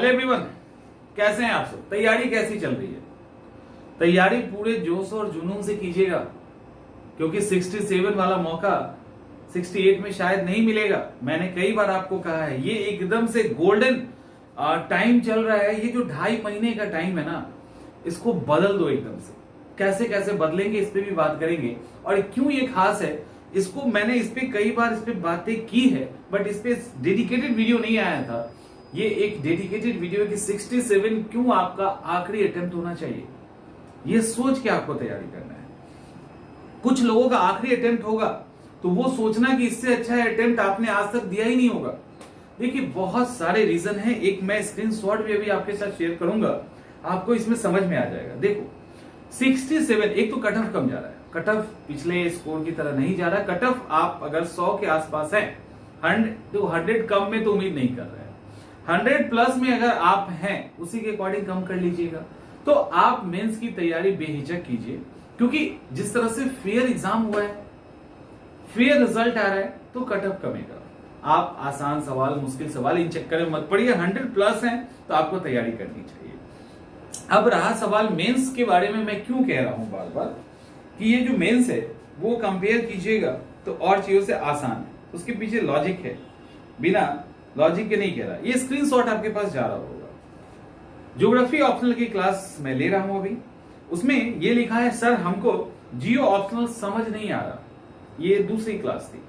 Hello everyone, कैसे हैं आप सब? तैयारी कैसी चल रही है? तैयारी पूरे जोश और जुनून से कीजिएगा, क्योंकि 67 वाला मौका 68 में शायद नहीं मिलेगा। मैंने कई बार आपको कहा है, ये एकदम से गोल्डन टाइम चल रहा है। ये जो 2.5 महीने का टाइम है ना, इसको बदल दो एकदम से। कैसे कैसे बदलेंगे, इस पे भी बात करेंगे। और क्यों ये खास है, इसको मैंने इस पे कई बार इस पे बातें की है, बट इस पे डेडिकेटेड वीडियो नहीं आया था। ये एक डेडिकेटेड वीडियो कि 67 क्यों आपका आखिरी अटेम्प्ट होना चाहिए, ये सोच के आपको तैयारी करना है। कुछ लोगों का आखिरी अटेम्प्ट होगा तो वो सोचना कि इससे अच्छा अटेम्प्ट आपने आज तक दिया ही नहीं होगा। देखिए, बहुत सारे रीजन हैं। एक मैं स्क्रीनशॉट भी अभी आपके साथ शेयर करूंगा, आपको इसमें समझ में आ जाएगा। देखो, 67 एक तो कट ऑफ कम जा रहा है। कट ऑफ पिछले स्कोर की तरह नहीं जा रहा। कट ऑफ आप अगर 100 के आसपास है, 100 कम में तो उम्मीद नहीं कर रहे हैं। 100 प्लस में अगर आप हैं, उसी के अकॉर्डिंग कम कर लीजिएगा। तो आप मेंस की तैयारी बेहिचक कीजिए, क्योंकि जिस तरह से फेयर एग्जाम हुआ है, फेयर रिजल्ट आ रहा है, तो कट ऑफ कमेगा। आप आसान सवाल, मुश्किल सवाल, इन चक्कर में मत पड़िए। 100 प्लस है तो आपको तैयारी करनी चाहिए। अब रहा सवाल मेंस के बारे में, मैं क्यों कह रहा हूं बार बार कि ये जो मेंस है वो कंपेयर कीजिएगा तो और चीजों से आसान है। उसके पीछे लॉजिक है, बिना लॉजिक के नहीं कह रहा। ये स्क्रीनशॉट आपके पास जा रहा होगा। ज्योग्राफी ऑप्शनल की क्लास मैं ले रहा हूं अभी। उसमें ये लिखा है, सर हमको जियो ऑप्शनल समझ नहीं आ रहा। ये दूसरी क्लास थी।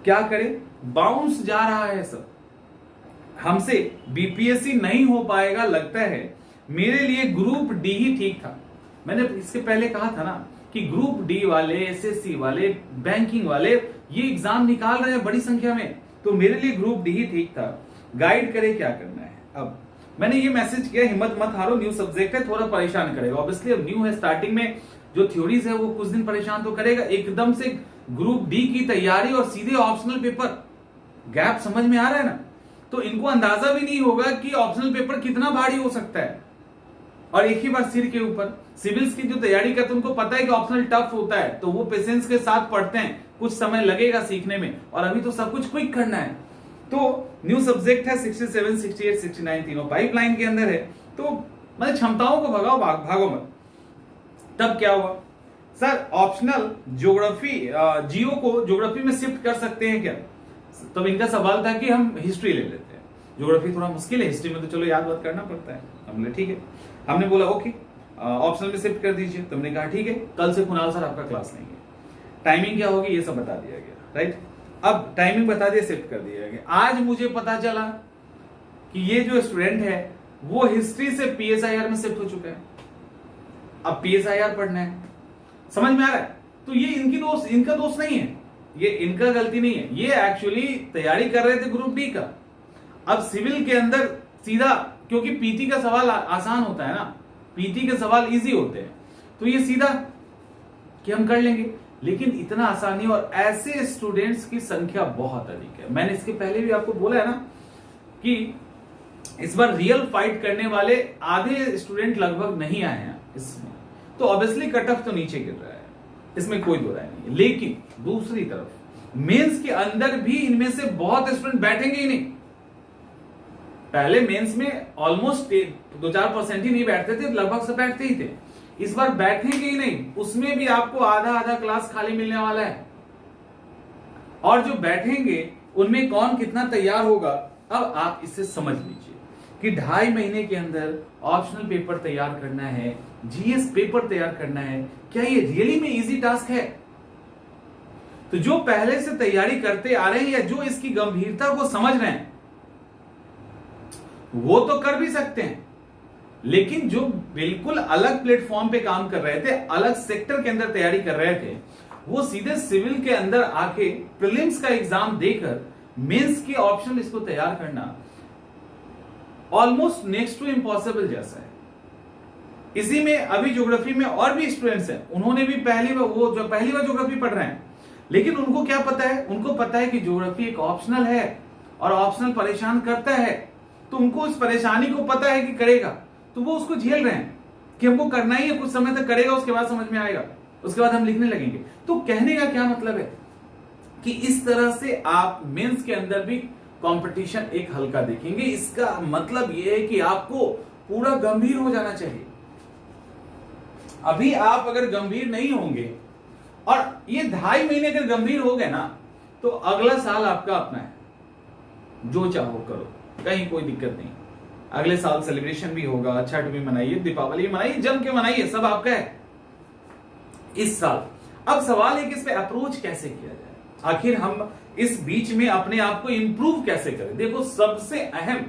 क्या करें, बाउंस जा रहा है सर, हमसे बीपीएससी नहीं हो पाएगा लगता है। मेरे लिए ग्रुप डी ही ठीक था। मैंने इसके पहले कहा था ना कि ग्रुप डी वाले, एसएससी वाले, बैंकिंग वाले ये एग्जाम निकाल रहे हैं बड़ी संख्या में, तो मेरे लिए ग्रुप डी ही ठीक था। गाइड करे क्या करना है। अब मैंने ये मैसेज किया, हिम्मत मत हारो, न्यू सब्जेक्ट है, थोड़ा परेशान करेगा। ऑब्वियसली अब न्यू है, स्टार्टिंग में जो थ्योरीज है वो कुछ दिन परेशान तो करेगा। एकदम से ग्रुप डी की तैयारी और सीधे ऑप्शनल पेपर, गैप समझ में आ रहा है ना? तो इनको अंदाजा भी नहीं होगा कि ऑप्शनल पेपर कितना भारी हो सकता है। और एक ही बार सिर के ऊपर सिविल्स की जो तैयारी करते हैं, उनको पता है कि ऑप्शनल टफ होता है, तो वो पेशेंस के साथ पढ़ते हैं। कुछ समय लगेगा सीखने में, और अभी तो सब कुछ क्विक करना है। तो न्यू सब्जेक्ट है, 67, 68, 69 तीनों पाइपलाइन के अंदर है। तो मतलब क्षमताओं को भगाओ, भागो मत। तब क्या हुआ, सर ऑप्शनल ज्योग्राफी, जियो को ज्योग्राफी में शिफ्ट कर सकते हैं क्या? तब इनका सवाल था कि हम हिस्ट्री ले लेते हैं, ज्योग्राफी थोड़ा मुश्किल है, हिस्ट्री में तो चलो याद बात करना पड़ता है। हमने ठीक है, हमने बोला ओके ऑप्शनल में शिफ्ट कर दीजिए। तुमने कहा ठीक है, कल से कुणाल सर आपका क्लास लेंगे। टाइमिंग क्या होगी ये सब बता दिया गया, राइट? अब टाइमिंग बता दिया, शिफ्ट कर दिया गया। आज मुझे पता चला कि ये जो स्टूडेंट है वो हिस्ट्री से पीएसआईआर में शिफ्ट हो चुका है। अब पीएसआईआर पढ़ना है, समझ में आ रहा है? तो ये इनका दोस्त नहीं है, ये इनका गलती नहीं है। ये एक्चुअली तैयारी कर रहे थे ग्रुप डी का। अब सिविल के अंदर सीधा, क्योंकि पीटी का सवाल आसान होता है ना, पीटी के सवाल इजी होते हैं, तो ये सीधा कि हम कर लेंगे। लेकिन इतना आसान नहीं, और ऐसे स्टूडेंट्स की संख्या बहुत अधिक है। मैंने इसके पहले भी आपको बोला है ना कि इस बार रियल फाइट करने वाले आधे स्टूडेंट लगभग नहीं आए हैं इसमें, तो ऑब्वियसली कट ऑफ तो नीचे गिर रहा है, इसमें कोई दो राय नहीं है। लेकिन दूसरी तरफ मेंस के अंदर भी इनमें से बहुत स्टूडेंट बैठेंगे ही नहीं। पहले मेंस में ऑलमोस्ट 2-4% ही नहीं बैठते थे, लगभग सब बैठते ही थे। इस बार बैठेंगे ही नहीं, उसमें भी आपको आधा क्लास खाली मिलने वाला है। और जो बैठेंगे उनमें कौन कितना तैयार होगा, अब आप इससे समझ लीजिए कि 2.5 महीने के अंदर ऑप्शनल पेपर तैयार करना है, जीएस पेपर तैयार करना है, क्या ये रियली में इजी टास्क है? तो जो पहले से तैयारी करते आ रहे हैं या जो इसकी गंभीरता को समझ रहे हैं, वो तो कर भी सकते हैं। लेकिन जो बिल्कुल अलग प्लेटफॉर्म पे काम कर रहे थे, अलग सेक्टर के अंदर तैयारी कर रहे थे, वो सीधे सिविल के अंदर आके प्रीलिम्स का एग्जाम देकर मेंस के ऑप्शन इसको तैयार करना ऑलमोस्ट नेक्स्ट टू इम्पॉसिबल जैसा है। इसी में अभी ज्योग्राफी में और भी स्टूडेंट्स हैं, उन्होंने भी पहली बार ज्योग्राफी पढ़ रहे हैं, लेकिन उनको क्या पता है? उनको पता है कि ज्योग्राफी एक ऑप्शनल है और ऑप्शनल परेशान करता है, तो उनको उस परेशानी को पता है कि करेगा, तो वो उसको झेल रहे हैं कि हमको करना ही है, कुछ समय तक करेगा, उसके बाद समझ में आएगा, उसके बाद हम लिखने लगेंगे। तो कहने का क्या मतलब है कि इस तरह से आप मेंस के अंदर भी कंपटीशन एक हल्का देखेंगे। इसका मतलब यह है कि आपको पूरा गंभीर हो जाना चाहिए। अभी आप अगर गंभीर नहीं होंगे और ये 2.5 महीने अगर गंभीर हो गए ना, तो अगला साल आपका अपना है, जो चाहो करो, कहीं कोई दिक्कत नहीं। अगले साल सेलिब्रेशन भी होगा, छठ भी मनाइए, दीपावली भी मनाइए, जम के मनाइए, सब आपका है इस साल। अब सवाल है कि इस पे अप्रोच कैसे किया जाए, आखिर हम इस बीच में अपने आप को इंप्रूव कैसे करें। देखो, सबसे अहम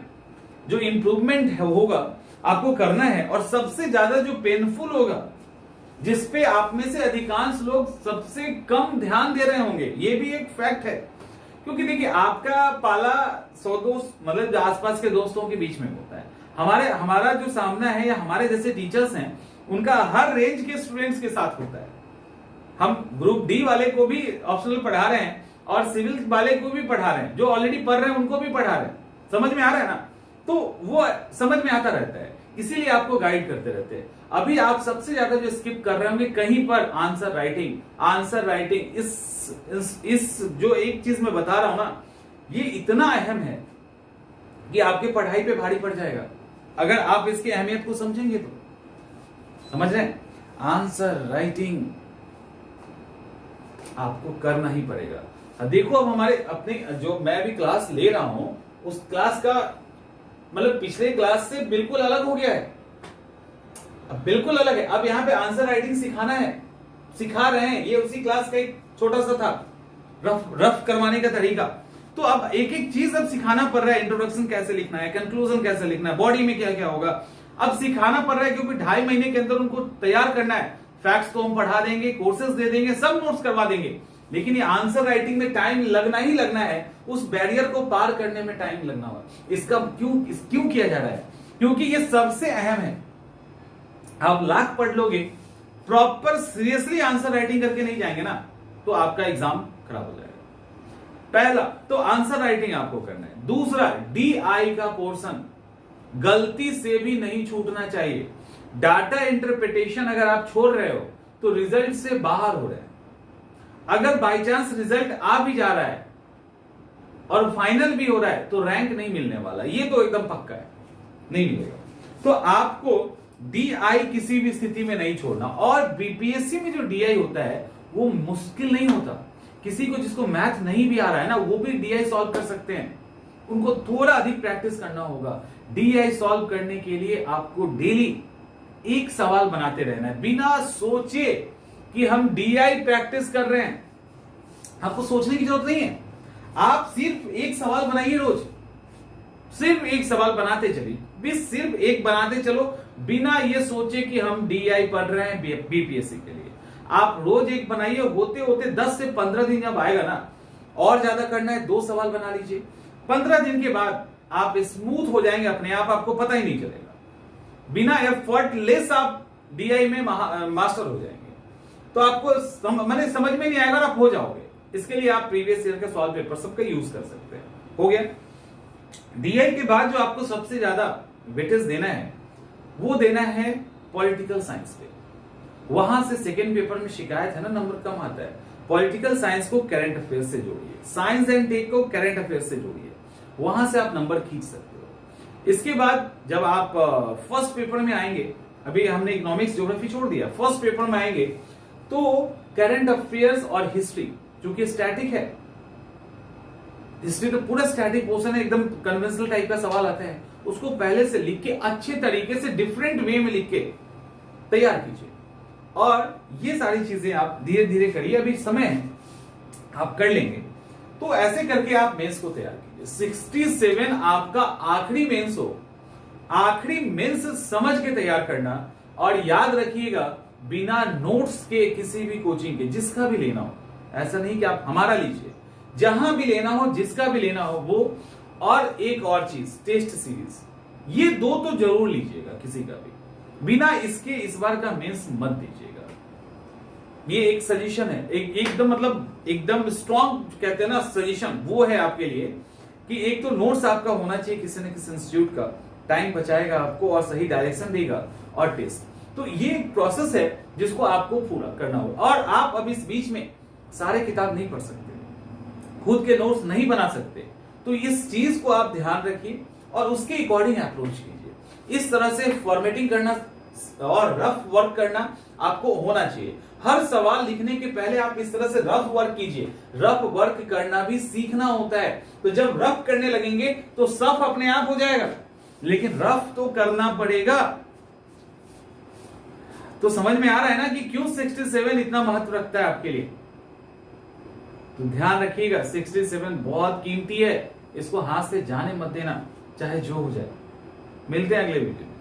जो इंप्रूवमेंट होगा आपको करना है, और सबसे ज्यादा जो पेनफुल होगा, जिसपे आप में से अधिकांश लोग सबसे कम ध्यान दे रहे होंगे, ये भी एक फैक्ट है। क्योंकि देखिए, आपका पाला 100 दोस्त, मतलब आसपास के दोस्तों के बीच में होता है। हमारा जो सामना है या हमारे जैसे टीचर्स हैं, उनका हर रेंज के स्टूडेंट्स के साथ होता है। हम ग्रुप डी वाले को भी ऑप्शनल पढ़ा रहे हैं और सिविल वाले को भी पढ़ा रहे हैं, जो ऑलरेडी पढ़ रहे हैं उनको भी पढ़ा रहे हैं। समझ में आ रहा है ना? तो वो समझ में आता रहता है, इसीलिए आपको गाइड करते रहते हैं। अभी आप सबसे ज्यादा जो स्किप कर रहे होंगे कहीं पर आंसर राइटिंग, इस जो एक चीज मैं बता रहा हूं ना, ये इतना अहम है कि आपके पढ़ाई पे भारी पड़ जाएगा अगर आप इसकी अहमियत को समझेंगे तो। समझ रहे हैं? आंसर राइटिंग आपको करना ही पड़ेगा। देखो, अब हमारे अपने जो मैं अभी क्लास ले रहा हूं, उस क्लास का मतलब पिछले क्लास से बिल्कुल अलग हो गया है, अब बिल्कुल अलग है। अब यहाँ पे आंसर राइटिंग सिखाना है, सिखा रहे हैं। ये उसी क्लास का एक छोटा सा था रफ करवाने का तरीका। तो अब एक एक चीज अब सिखाना पड़ रहा है। इंट्रोडक्शन कैसे लिखना है, कंक्लूजन कैसे लिखना है, बॉडी में क्या क्या होगा, अब सिखाना पड़ रहा है, क्योंकि 2.5 महीने के अंदर उनको तैयार करना है। फैक्ट्स तो हम पढ़ा देंगे, कोर्सेज दे देंगे, सब नोट्स करवा देंगे, लेकिन ये आंसर राइटिंग में टाइम लगना ही लगना है। उस बैरियर को पार करने में टाइम लगना होगा। इसका क्यों किया जा रहा है? क्योंकि ये सबसे अहम है। आप लाख पढ़ लोगे, प्रॉपर सीरियसली आंसर राइटिंग करके नहीं जाएंगे ना, तो आपका एग्जाम खराब हो जाएगा। पहला तो आंसर राइटिंग आपको करना है। दूसरा, DI का पोर्शन गलती से भी नहीं छूटना चाहिए। डाटा इंटरप्रिटेशन अगर आप छोड़ रहे हो तो रिजल्ट से बाहर हो रहे हैं। अगर बाई चांस रिजल्ट आ भी जा रहा है और फाइनल भी हो रहा है तो रैंक नहीं मिलने वाला, ये तो एकदम पक्का है, नहीं मिलेगा। तो आपको DI किसी भी स्थिति में नहीं छोड़ना। और बीपीएससी में जो DI होता है वो मुश्किल नहीं होता। किसी को जिसको मैथ नहीं भी आ रहा है ना, वो भी DI सॉल्व कर सकते हैं। उनको थोड़ा अधिक प्रैक्टिस करना होगा। DI सॉल्व करने के लिए आपको डेली एक सवाल बनाते रहना है, बिना सोचे कि हम DI प्रैक्टिस कर रहे हैं। आपको सोचने की जरूरत नहीं है, आप सिर्फ एक सवाल बनाइए रोज, सिर्फ एक सवाल बनाते चलिए, बस सिर्फ एक बनाते चलो, बिना ये सोचे कि हम DI पढ़ रहे हैं बीपीएससी के लिए। आप रोज एक बनाइए, होते होते 10 से 15 दिन जब आएगा ना, और ज्यादा करना है 2 सवाल बना लीजिए। 15 दिन के बाद आप स्मूथ हो जाएंगे अपने आप, आपको पता ही नहीं चलेगा। बिना एफर्टलेस आप DI में मास्टर हो जाएंगे। तो आपको मैंने समझ में नहीं आएगा और आप हो जाओगे। इसके लिए आप प्रीवियस ईयर के सॉल्व पेपर सबका यूज कर सकते हैं। हो गया। DI के बाद जो आपको सबसे ज्यादा वेटेज देना है वो देना है पॉलिटिकल साइंस पे। वहां से सेकेंड पेपर में शिकायत है ना, नंबर कम आता है। पॉलिटिकल साइंस को करंट अफेयर्स से जोड़िए, साइंस एंड टेक को करंट अफेयर्स से जोड़िए, वहां से आप नंबर खींच सकते हो। इसके बाद जब आप फर्स्ट पेपर में आएंगे, अभी हमने इकोनॉमिक्स ज्योग्राफी छोड़ दिया, फर्स्ट पेपर में आएंगे तो करंट अफेयर्स और हिस्ट्री, चूंकि स्टैटिक है, हिस्ट्री तो पूरा स्टैटिक पोर्शन है, एकदम कन्वेंशनल टाइप का सवाल आता है, उसको पहले से लिख के अच्छे तरीके से डिफरेंट वे में लिख के तैयार कीजिए। और ये सारी चीजें आप धीरे धीरे करिए, अभी समय है, आप कर लेंगे। तो ऐसे करके आप मेंस को तैयार कीजिए। 67 आपका आखिरी मेंस हो, आखिरी मेंस समझ के तैयार करना। और याद रखिएगा, बिना नोट्स के किसी भी कोचिंग के, जिसका भी लेना हो, ऐसा नहीं कि आप हमारा लीजिए, जहां भी लेना हो, जिसका भी लेना हो वो। और एक और चीज, टेस्ट सीरीज, ये 2 तो जरूर लीजिएगा किसी का भी, बिना इसके इस बार का मेंस मत दीजिएगा। ये एक सजेशन है, एकदम मतलब एकदम स्ट्रॉन्ग कहते हैं ना सजेशन, वो है आपके लिए कि एक तो नोट्स आपका होना चाहिए किसी न किसी इंस्टीट्यूट का, टाइम बचाएगा आपको और सही डायरेक्शन देगा। और टेस्ट, तो ये एक प्रोसेस है जिसको आपको पूरा करना होगा। और आप अब इस बीच में सारे किताब नहीं पढ़ सकते, खुद के नोट्स नहीं बना सकते, तो इस चीज को आप ध्यान रखिए और उसके अकॉर्डिंग अप्रोच कीजिए। इस तरह से फॉर्मेटिंग करना और रफ वर्क करना आपको होना चाहिए। हर सवाल लिखने के पहले आप इस तरह से रफ वर्क कीजिए। रफ वर्क करना भी सीखना होता है। तो जब रफ करने लगेंगे तो सफ अपने आप हो जाएगा, लेकिन रफ तो करना पड़ेगा। तो समझ में आ रहा है ना कि क्यों 67 इतना महत्व रखता है आपके लिए। तो ध्यान रखिएगा, 67 बहुत कीमती है, इसको हाथ से जाने मत देना, चाहे जो हो जाए। मिलते हैं अगले वीडियो में।